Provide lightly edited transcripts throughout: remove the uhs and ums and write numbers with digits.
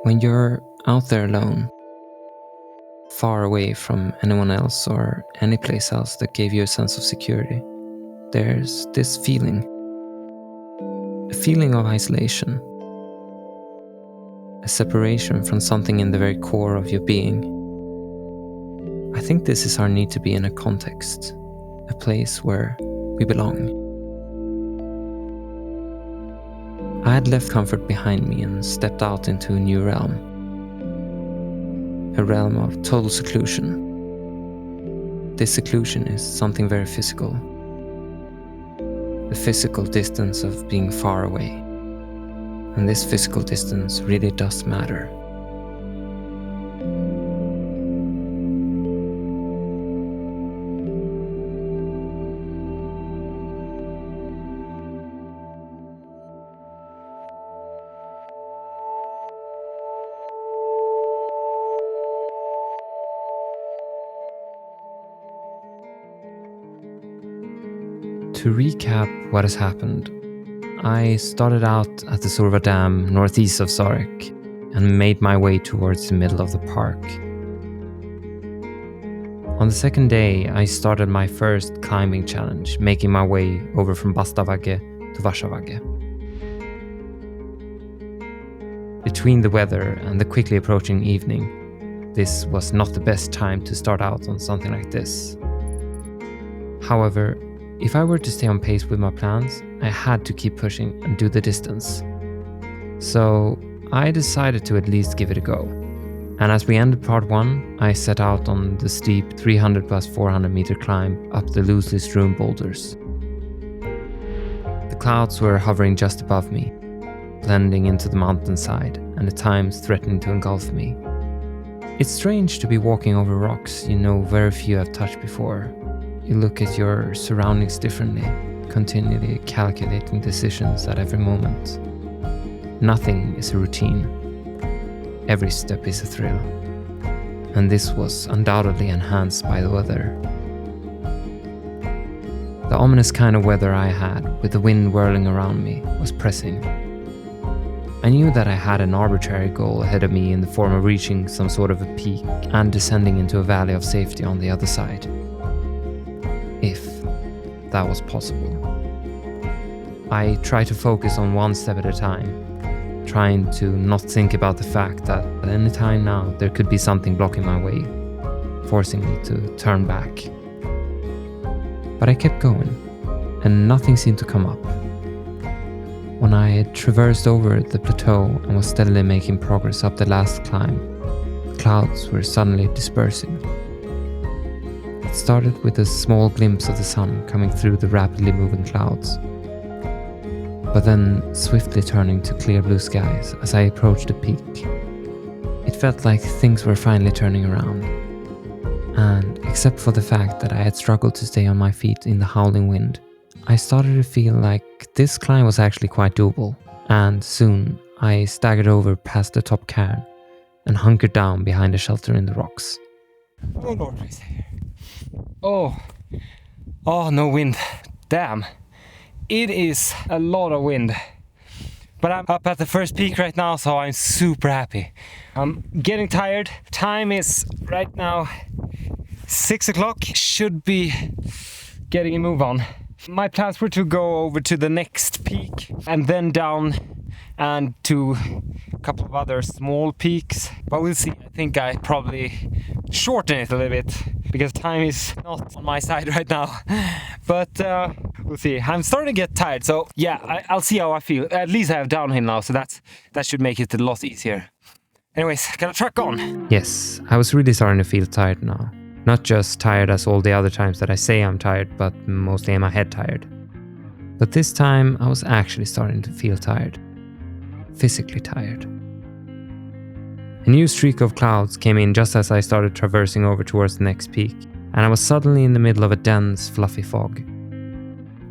When you're out there alone, far away from anyone else or any place else that gave you a sense of security, there's this feeling. A feeling of isolation. A separation from something in the very core of your being. I think this is our need to be in a context, a place where we belong. I had left comfort behind me and stepped out into a new realm. A realm of total seclusion. This seclusion is something very physical. The physical distance of being far away. And this physical distance really does matter. To recap what has happened, I started out at the Surva Dam northeast of Sarek and made my way towards the middle of the park. On the second day, I started my first climbing challenge, making my way over from Bastavagge to Varsavagge. Between the weather and the quickly approaching evening, this was not the best time to start out on something like this. However, if I were to stay on pace with my plans, I had to keep pushing and do the distance. So I decided to at least give it a go. And as we ended part 1, I set out on the steep 300 plus 400 meter climb up the loosely strewn boulders. The clouds were hovering just above me, blending into the mountainside and at times threatening to engulf me. It's strange to be walking over rocks you know very few have touched before. You look at your surroundings differently, continually calculating decisions at every moment. Nothing is a routine. Every step is a thrill. And this was undoubtedly enhanced by the weather. The ominous kind of weather I had, with the wind whirling around me, was pressing. I knew that I had an arbitrary goal ahead of me in the form of reaching some sort of a peak and descending into a valley of safety on the other side. If that was possible. I tried to focus on one step at a time, trying to not think about the fact that at any time now there could be something blocking my way, forcing me to turn back. But I kept going, and nothing seemed to come up. When I had traversed over the plateau and was steadily making progress up the last climb, the clouds were suddenly dispersing. It started with a small glimpse of the sun coming through the rapidly moving clouds, but then swiftly turning to clear blue skies as I approached the peak. It felt like things were finally turning around, and except for the fact that I had struggled to stay on my feet in the howling wind, I started to feel like this climb was actually quite doable, and soon I staggered over past the top cairn and hunkered down behind a shelter in the rocks. Oh Lord, please. Oh, no wind. Damn. It is a lot of wind. But I'm up at the first peak right now, so I'm super happy. I'm getting tired. Time is right now 6 o'clock. Should be getting a move on. My plans were to go over to the next peak and then down and to a couple of other small peaks. But we'll see. I think I probably shorten it a little bit because time is not on my side right now. But we'll see. I'm starting to get tired, so yeah, I'll see how I feel. At least I have downhill now, so that should make it a lot easier. Anyways, can I truck on? Yes, I was really starting to feel tired now. Not just tired as all the other times that I say I'm tired, but mostly in my head tired. But this time I was actually starting to feel tired. Physically tired. A new streak of clouds came in just as I started traversing over towards the next peak, and I was suddenly in the middle of a dense, fluffy fog.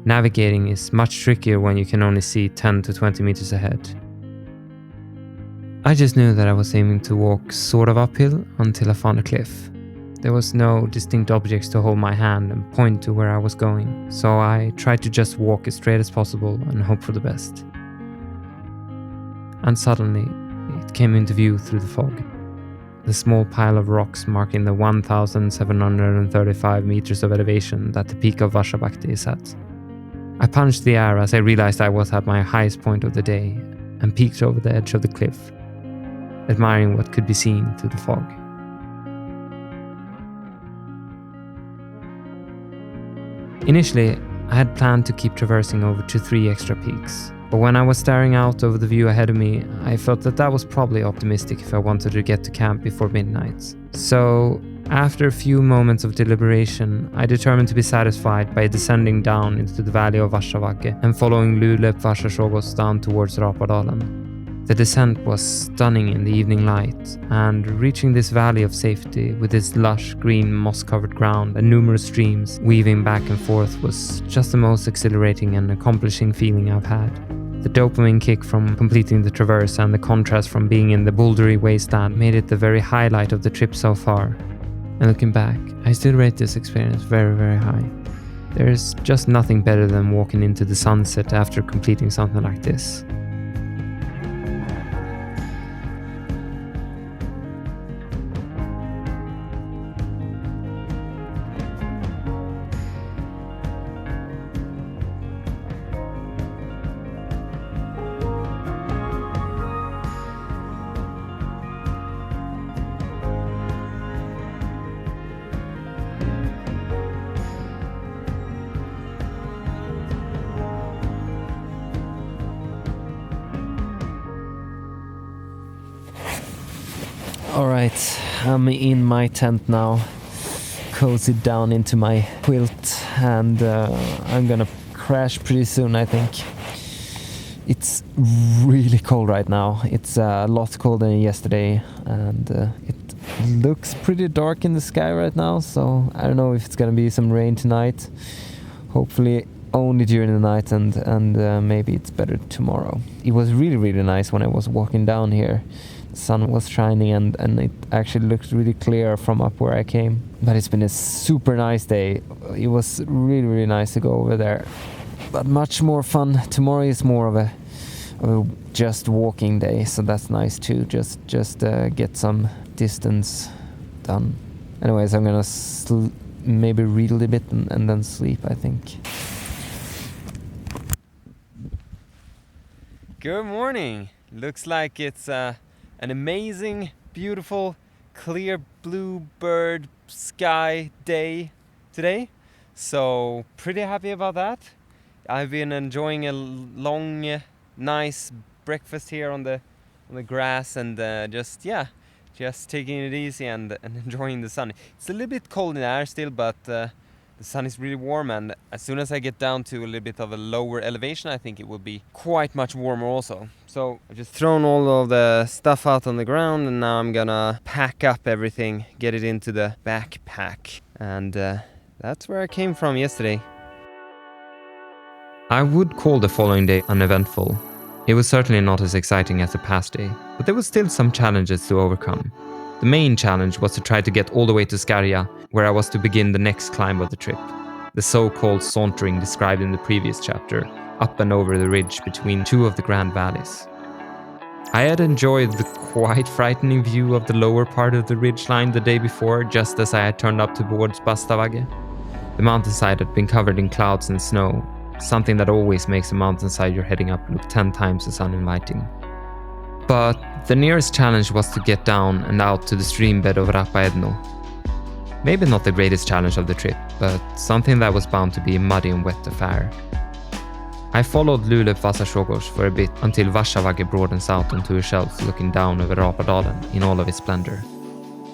Navigating is much trickier when you can only see 10 to 20 meters ahead. I just knew that I was aiming to walk sort of uphill until I found a cliff. There was no distinct objects to hold my hand and point to where I was going, so I tried to just walk as straight as possible and hope for the best. And suddenly, light came into view through the fog. The small pile of rocks marking the 1,735 meters of elevation that the peak of Varshabakti is at. I punched the air as I realized I was at my highest point of the day and peeked over the edge of the cliff, admiring what could be seen through the fog. Initially, I had planned to keep traversing over to 3 extra peaks, but when I was staring out over the view ahead of me, I felt that was probably optimistic if I wanted to get to camp before midnight. So, after a few moments of deliberation, I determined to be satisfied by descending down into the valley of Varsavakke and following Luleå Varsasjogos down towards Rapadalen. The descent was stunning in the evening light, and reaching this valley of safety with its lush green moss-covered ground and numerous streams weaving back and forth was just the most exhilarating and accomplishing feeling I've had. The dopamine kick from completing the traverse and the contrast from being in the bouldery wasteland made it the very highlight of the trip so far. And looking back, I still rate this experience very, very high. There's just nothing better than walking into the sunset after completing something like this. Alright, I'm in my tent now, cozied down into my quilt, and I'm gonna crash pretty soon, I think. It's really cold right now. It's a lot colder than yesterday, and it looks pretty dark in the sky right now, so I don't know if it's gonna be some rain tonight. Hopefully only during the night, and maybe it's better tomorrow. It was really, really nice when I was walking down here. The sun was shining and it actually looked really clear from up where I came. But it's been a super nice day. It was really, really nice to go over there. But much more fun. Tomorrow is more of a just walking day, so that's nice too. Just get some distance done. Anyways, I'm gonna maybe read a little bit and then sleep, I think. Good morning. Looks like it's an amazing, beautiful, clear blue bird sky day today. So pretty happy about that. I've been enjoying a long, nice breakfast here on the grass, and just taking it easy and enjoying the sun. It's a little bit cold in the air still, but the sun is really warm, and as soon as I get down to a little bit of a lower elevation, I think it will be quite much warmer also. So I've just thrown all of the stuff out on the ground, and now I'm gonna pack up everything, get it into the backpack, and that's where I came from yesterday. I would call the following day uneventful. It was certainly not as exciting as the past day, but there was still some challenges to overcome. The main challenge was to try to get all the way to Skarja, where I was to begin the next climb of the trip, the so-called sauntering described in the previous chapter, up and over the ridge between 2 of the Grand Valleys. I had enjoyed the quite frightening view of the lower part of the ridgeline the day before, just as I had turned up towards Bastavage. The mountainside had been covered in clouds and snow, something that always makes the mountainside you're heading up look 10 times as uninviting. But the nearest challenge was to get down and out to the stream bed of Rapaedno. Maybe not the greatest challenge of the trip, but something that was bound to be a muddy and wet affair. I followed Luleå Varsasjogos for a bit until Varsavakke broadens out onto a shelf looking down over Rapadalen in all of its splendor.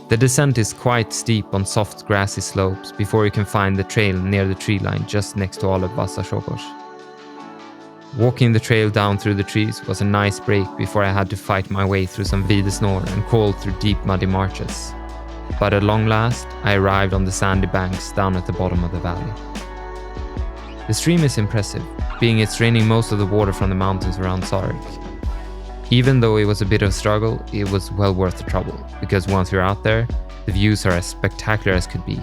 The descent is quite steep on soft grassy slopes before you can find the trail near the tree line just next to all of Varsasjogos. Walking the trail down through the trees was a nice break before I had to fight my way through some videsnår and crawl through deep muddy marshes. But at long last, I arrived on the sandy banks down at the bottom of the valley. The stream is impressive, being it's draining most of the water from the mountains around Sarek. Even though it was a bit of a struggle, it was well worth the trouble, because once you're out there, the views are as spectacular as could be.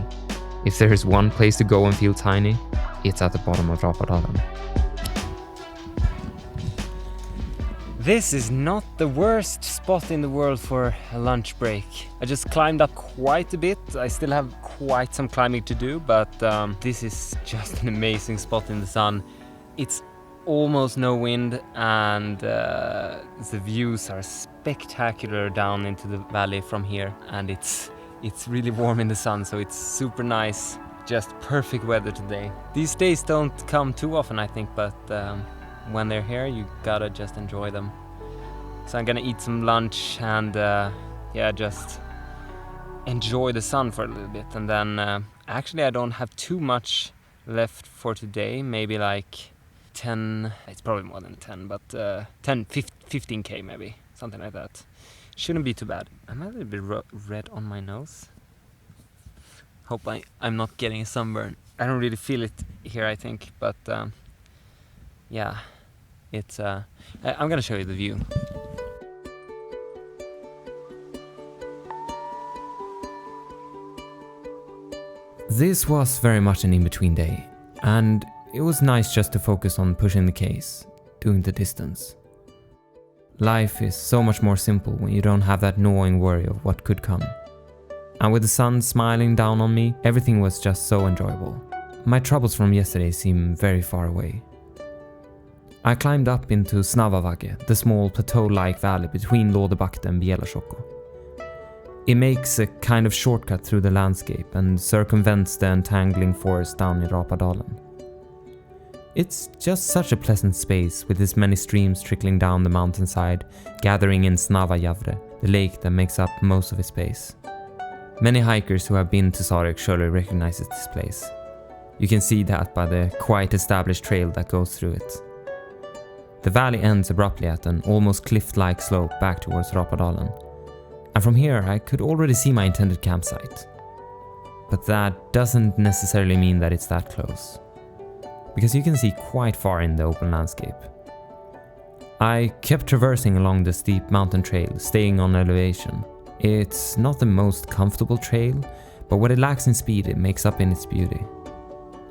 If there is one place to go and feel tiny, it's at the bottom of Rapadalen. This is not the worst spot in the world for a lunch break. I just climbed up quite a bit. I still have quite some climbing to do, but this is just an amazing spot in the sun. It's almost no wind, and the views are spectacular down into the valley from here, and it's really warm in the sun, so it's super nice. Just perfect weather today. These days don't come too often, I think, but when they're here, you gotta just enjoy them. So I'm gonna eat some lunch and just enjoy the sun for a little bit. And then actually I don't have too much left for today, maybe like 10, it's probably more than 10, but 15k maybe, something like that. Shouldn't be too bad. I'm a little bit red on my nose. Hope I'm not getting a sunburn. I don't really feel it here, I think, but yeah, it's I'm gonna show you the view. This was very much an in-between day, and it was nice just to focus on pushing the case, doing the distance. Life is so much more simple when you don't have that gnawing worry of what could come. And with the sun smiling down on me, everything was just so enjoyable. My troubles from yesterday seem very far away. I climbed up into Snavavage, the small plateau-like valley between Lådebakten and Bielasjokko. It makes a kind of shortcut through the landscape and circumvents the entangling forest down in Rapadalen. It's just such a pleasant space with its many streams trickling down the mountainside, gathering in Snavajavre, the lake that makes up most of its space. Many hikers who have been to Sarek surely recognize this place. You can see that by the quite established trail that goes through it. The valley ends abruptly at an almost cliff-like slope back towards Rapadalen. And from here I could already see my intended campsite. But that doesn't necessarily mean that it's that close, because you can see quite far in the open landscape. I kept traversing along the steep mountain trail, staying on elevation. It's not the most comfortable trail, but what it lacks in speed it makes up in its beauty.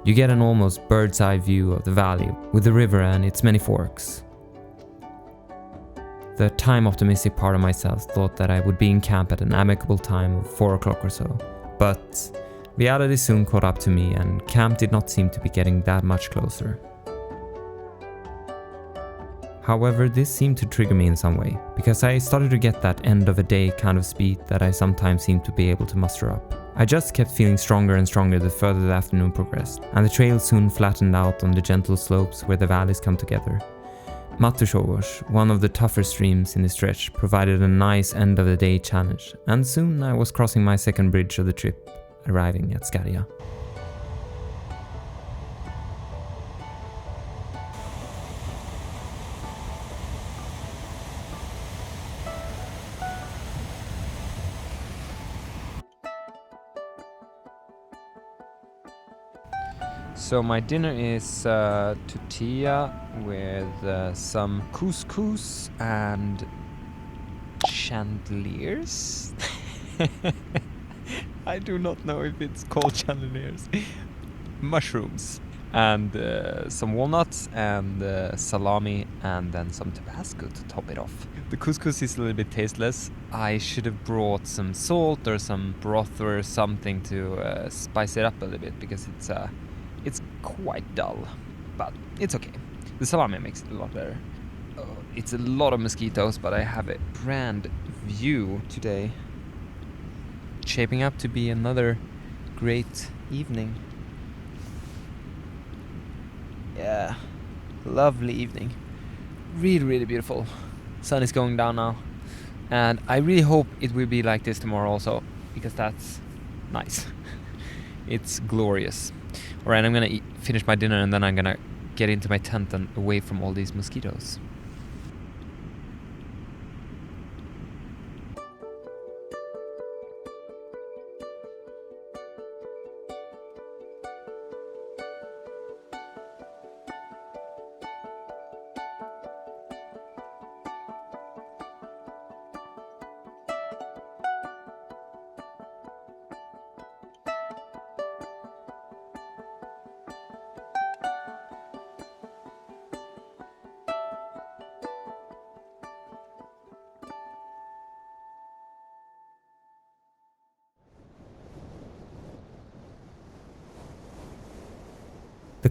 You get an almost bird's eye view of the valley, with the river and its many forks. The time-optimistic part of myself thought that I would be in camp at an amicable time of 4 o'clock or so, but reality soon caught up to me and camp did not seem to be getting that much closer. However, this seemed to trigger me in some way, because I started to get that end-of-a-day kind of speed that I sometimes seem to be able to muster up. I just kept feeling stronger and stronger the further the afternoon progressed, and the trail soon flattened out on the gentle slopes where the valleys come together. Matushovos, one of the tougher streams in the stretch, provided a nice end-of-the-day challenge, and soon I was crossing my second bridge of the trip, arriving at Skarja. So my dinner is tortilla with some couscous and chandeliers. I do not know if it's called chandeliers. Mushrooms and some walnuts and salami and then some Tabasco to top it off. The couscous is a little bit tasteless. I should have brought some salt or some broth or something to spice it up a little bit, because it's quite dull, but it's okay. The salami makes it a lot better. It's a lot of mosquitoes, but I have a grand view today. Shaping up to be another great evening. Yeah, lovely evening. Really, really beautiful. Sun is going down now, and I really hope it will be like this tomorrow also, because that's nice. It's glorious. Alright, I'm gonna finish my dinner and then I'm gonna get into my tent and away from all these mosquitoes.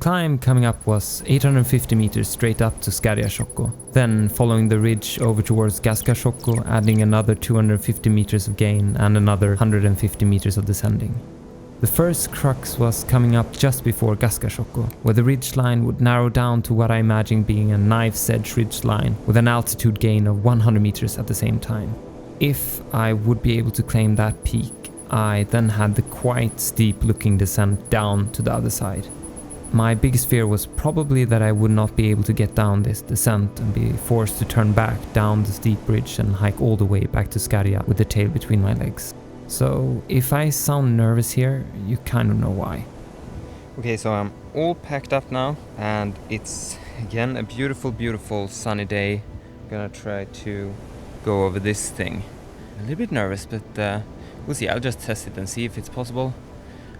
climb coming up was 850 meters straight up to Skarja, then following the ridge over towards Gaska, adding another 250 meters of gain and another 150 meters of descending. The first crux was coming up just before Gaska, where the ridgeline would narrow down to what I imagine being a knife's edge ridgeline with an altitude gain of 100 meters at the same time. If I would be able to claim that peak, I then had the quite steep looking descent down to the other side. My biggest fear was probably that I would not be able to get down this descent and be forced to turn back down the steep ridge and hike all the way back to Skarja with the tail between my legs. So if I sound nervous here, you kind of know why. Okay, so I'm all packed up now and it's again a beautiful sunny day. I'm gonna try to go over this thing. A little bit nervous, but we'll see. I'll just test it and see if it's possible.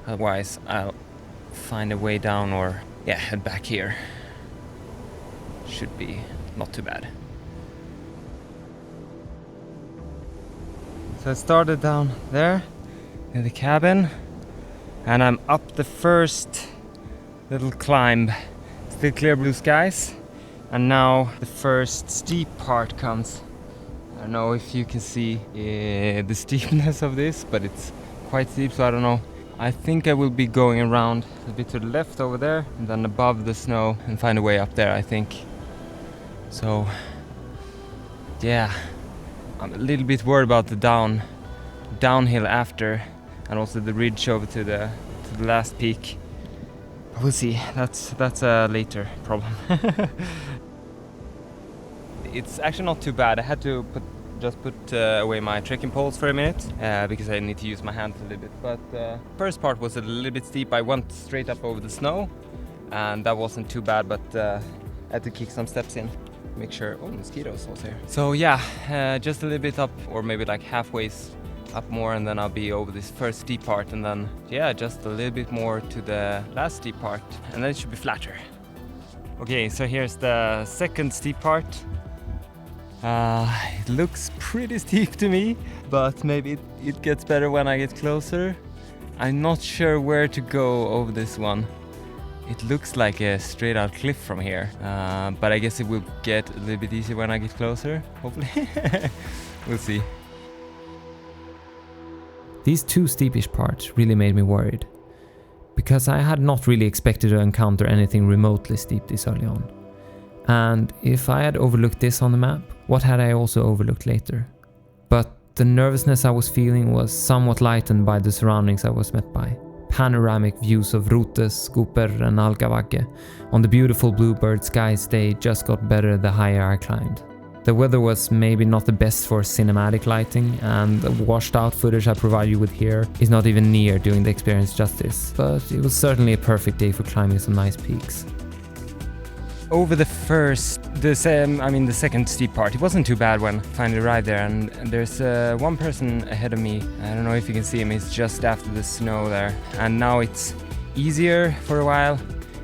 Otherwise, I'll find a way down or head back here. Should be not too bad. So I started down there in the cabin and I'm up the first little climb. Still clear blue skies, and now the first steep part comes. I don't know if you can see the steepness of this, but it's quite steep, so I don't know. I think I will be going around a bit to the left over there and then above the snow and find a way up there, I think. So yeah, I'm a little bit worried about the downhill after, and also the ridge over to the last peak. But we'll see. That's a later problem. It's actually not too bad. I had to put away my trekking poles for a minute because I need to use my hands a little bit. But first part was a little bit steep. I went straight up over the snow, and that wasn't too bad. But I had to kick some steps in, make sure. Oh, mosquitoes also here. So yeah, just a little bit up, or maybe like halfway up more, and then I'll be over this first steep part, and then just a little bit more to the last steep part, and then it should be flatter. Okay, so here's the second steep part. It looks pretty steep to me, but maybe it gets better when I get closer. I'm not sure where to go over this one. It looks like a straight out cliff from here, but I guess it will get a little bit easier when I get closer, hopefully. We'll see. These two steepish parts really made me worried, because I had not really expected to encounter anything remotely steep this early on. And if I had overlooked this on the map, what had I also overlooked later? But the nervousness I was feeling was somewhat lightened by the surroundings I was met by. Panoramic views of Rutes, Skoper and Algavagge on the beautiful bluebird skies. They just got better the higher I climbed. The weather was maybe not the best for cinematic lighting, and the washed out footage I provide you with here is not even near doing the experience justice, but it was certainly a perfect day for climbing some nice peaks. Over the second steep part, it wasn't too bad when I finally arrived there, and there's one person ahead of me. I don't know if you can see him, he's just after the snow there, and now it's easier for a while.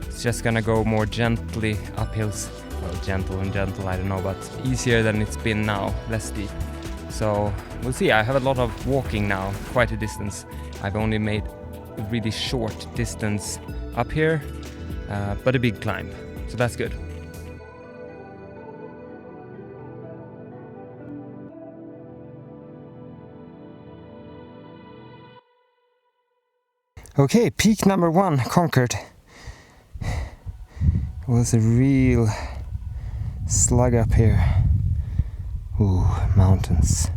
It's just gonna go more gently up hills. Well, gentle, I don't know, but easier than it's been now, less steep. So we'll see. I have a lot of walking now, quite a distance. I've only made a really short distance up here, but a big climb. So that's good. Okay, peak number 1 conquered. It was a real slug up here. Ooh, mountains.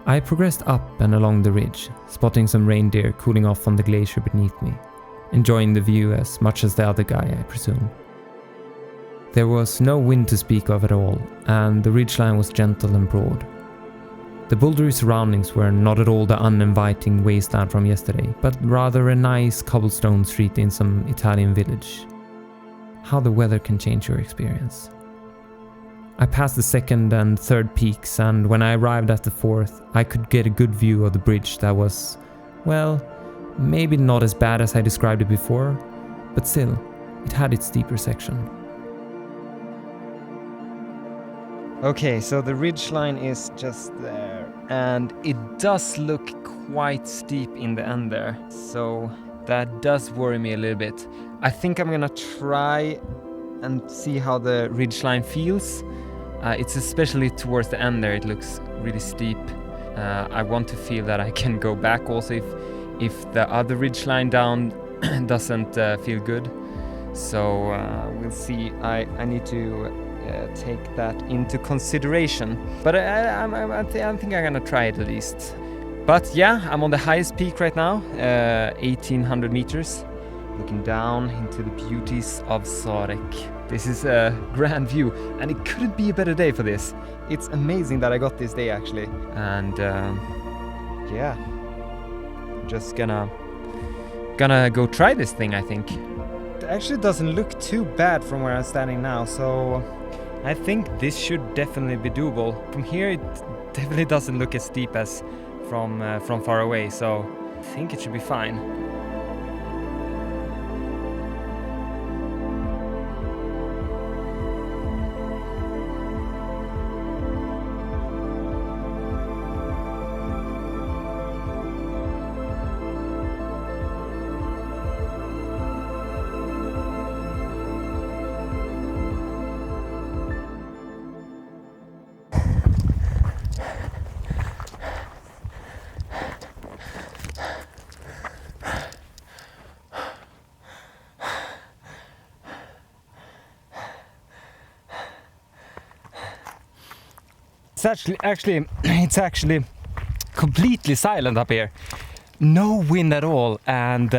I progressed up and along the ridge, spotting some reindeer cooling off on the glacier beneath me, enjoying the view as much as the other guy, I presume. There was no wind to speak of at all, and the ridgeline was gentle and broad. The bouldery surroundings were not at all the uninviting wasteland from yesterday, but rather a nice cobblestone street in some Italian village. How the weather can change your experience. I passed the second and third peaks, and when I arrived at the fourth, I could get a good view of the bridge that was, well, Maybe not as bad as I described it before, but still, it had its steeper section. Okay, so the ridgeline is just there, and it does look quite steep in the end there, so that does worry me a little bit. I think I'm gonna try and see how the ridgeline feels. It's especially towards the end there, it looks really steep. I want to feel that I can go back also if the other ridgeline down doesn't feel good. So we'll see. I need to take that into consideration. But I think I'm gonna try it at least. But yeah, I'm on the highest peak right now, 1800 meters, looking down into the beauties of Sarek. This is a grand view, and it couldn't be a better day for this. It's amazing that I got this day actually. And yeah, just gonna go try this thing, I think. It actually doesn't look too bad from where I'm standing now, so I think this should definitely be doable. From here it definitely doesn't look as steep as from far away, so I think it should be fine. It's actually completely silent up here. No wind at all, and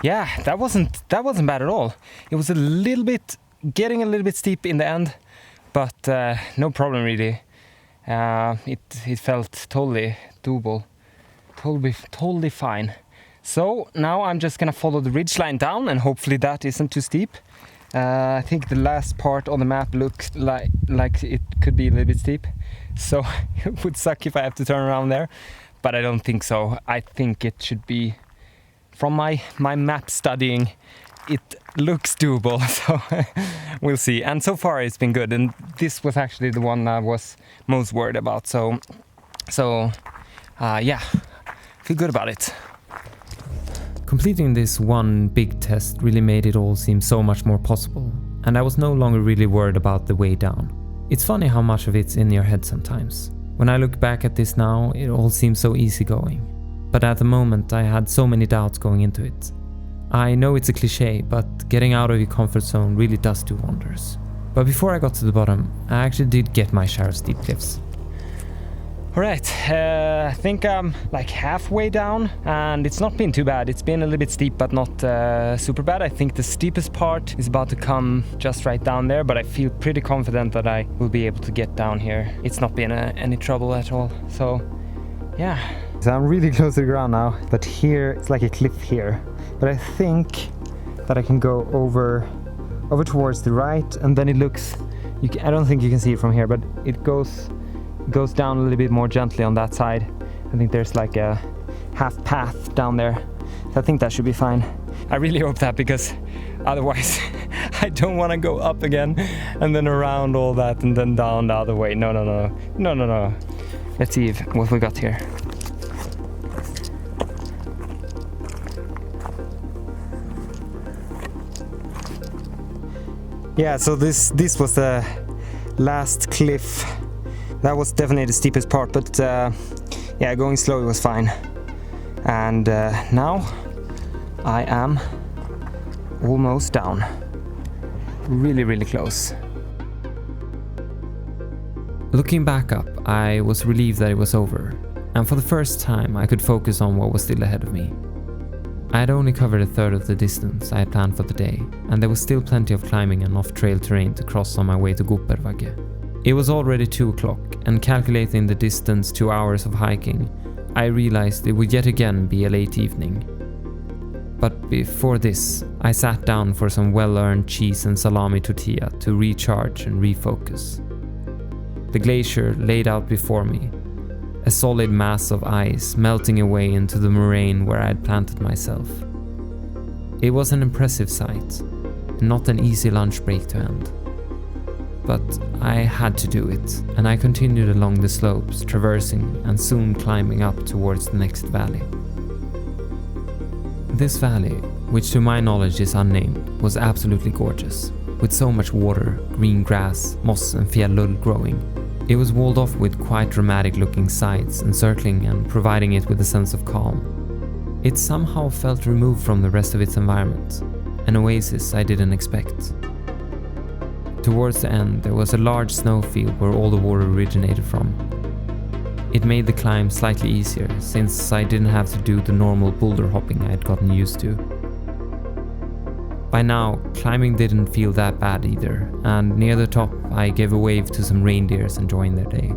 yeah, that wasn't bad at all. It was getting a little bit steep in the end, but no problem really. It felt totally doable, totally fine. So now I'm just gonna follow the ridgeline down, and hopefully that isn't too steep. I think the last part on the map looked like it could be a little bit steep, so it would suck if I have to turn around there, but I don't think so. I think it should be, from my map studying, it looks doable, so we'll see. And so far it's been good, and this was actually the one I was most worried about, so yeah, feel good about it. Completing this one big test really made it all seem so much more possible, and I was no longer really worried about the way down. It's funny how much of it's in your head sometimes. When I look back at this now, it all seems so easygoing. But at the moment I had so many doubts going into it. I know it's a cliche, but getting out of your comfort zone really does do wonders. But before I got to the bottom, I actually did get my share of steep cliffs. Alright, I think I'm like halfway down, and it's not been too bad. It's been a little bit steep, but not super bad. I think the steepest part is about to come just right down there, but I feel pretty confident that I will be able to get down here. It's not been any trouble at all, so yeah. So I'm really close to the ground now, but here it's like a cliff here. But I think that I can go over towards the right, and then it looks, I don't think you can see it from here, but it goes down a little bit more gently on that side. I think there's like a half path down there. So I think that should be fine. I really hope that, because otherwise I don't want to go up again and then around all that and then down the other way. No. Let's see what we got here. Yeah, so this was the last cliff. That was definitely the steepest part, but yeah, going slow was fine. And now I am almost down. Really close. Looking back up, I was relieved that it was over, and for the first time I could focus on what was still ahead of me. I had only covered a third of the distance I had planned for the day, and there was still plenty of climbing and off-trail terrain to cross on my way to Goppervagge. It was already 2 o'clock, and calculating the distance 2 hours of hiking, I realized it would yet again be a late evening. But before this, I sat down for some well-earned cheese and salami tortilla to recharge and refocus. The glacier laid out before me, a solid mass of ice melting away into the moraine where I had planted myself. It was an impressive sight, not an easy lunch break to end. But I had to do it, and I continued along the slopes, traversing and soon climbing up towards the next valley. This valley, which to my knowledge is unnamed, was absolutely gorgeous, with so much water, green grass, moss and fjällull growing. It was walled off with quite dramatic looking sides, encircling and providing it with a sense of calm. It somehow felt removed from the rest of its environment, an oasis I didn't expect. Towards the end, there was a large snowfield where all the water originated from. It made the climb slightly easier, since I didn't have to do the normal boulder hopping I had gotten used to. By now, climbing didn't feel that bad either, and near the top I gave a wave to some reindeers enjoying their day.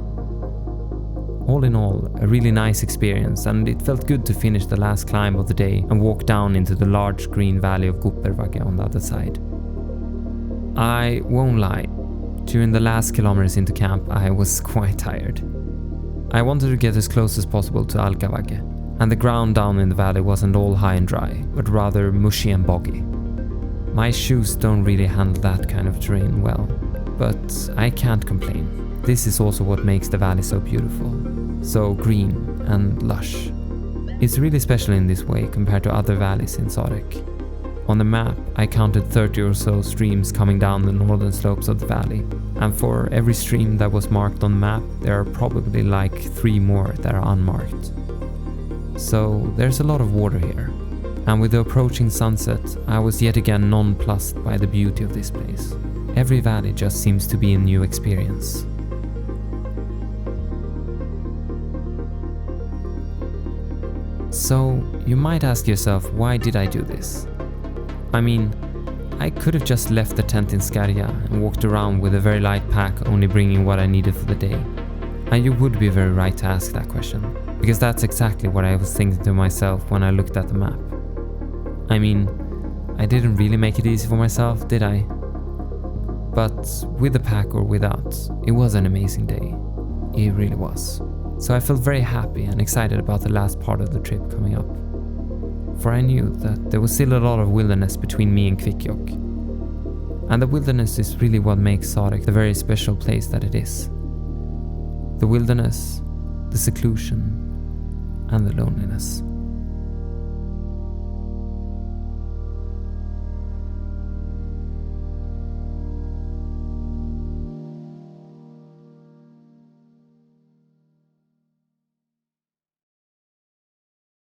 All in all, a really nice experience, and it felt good to finish the last climb of the day and walk down into the large green valley of Kuppervagge on the other side. I won't lie, during the last kilometers into camp I was quite tired. I wanted to get as close as possible to Alkavagge, and the ground down in the valley wasn't all high and dry, but rather mushy and boggy. My shoes don't really handle that kind of terrain well, but I can't complain. This is also what makes the valley so beautiful, so green and lush. It's really special in this way compared to other valleys in Sarek. On the map, I counted 30 or so streams coming down the northern slopes of the valley, and for every stream that was marked on the map, there are probably like 3 more that are unmarked. So there's a lot of water here, and with the approaching sunset, I was yet again nonplussed by the beauty of this place. Every valley just seems to be a new experience. So, you might ask yourself, why did I do this? I mean, I could have just left the tent in Skarja and walked around with a very light pack, only bringing what I needed for the day. And you would be very right to ask that question, because that's exactly what I was thinking to myself when I looked at the map. I mean, I didn't really make it easy for myself, did I? But with the pack or without, it was an amazing day. It really was. So I felt very happy and excited about the last part of the trip coming up. For I knew that there was still a lot of wilderness between me and Kvikkjokk. And the wilderness is really what makes Sarek the very special place that it is. The wilderness, the seclusion, and the loneliness.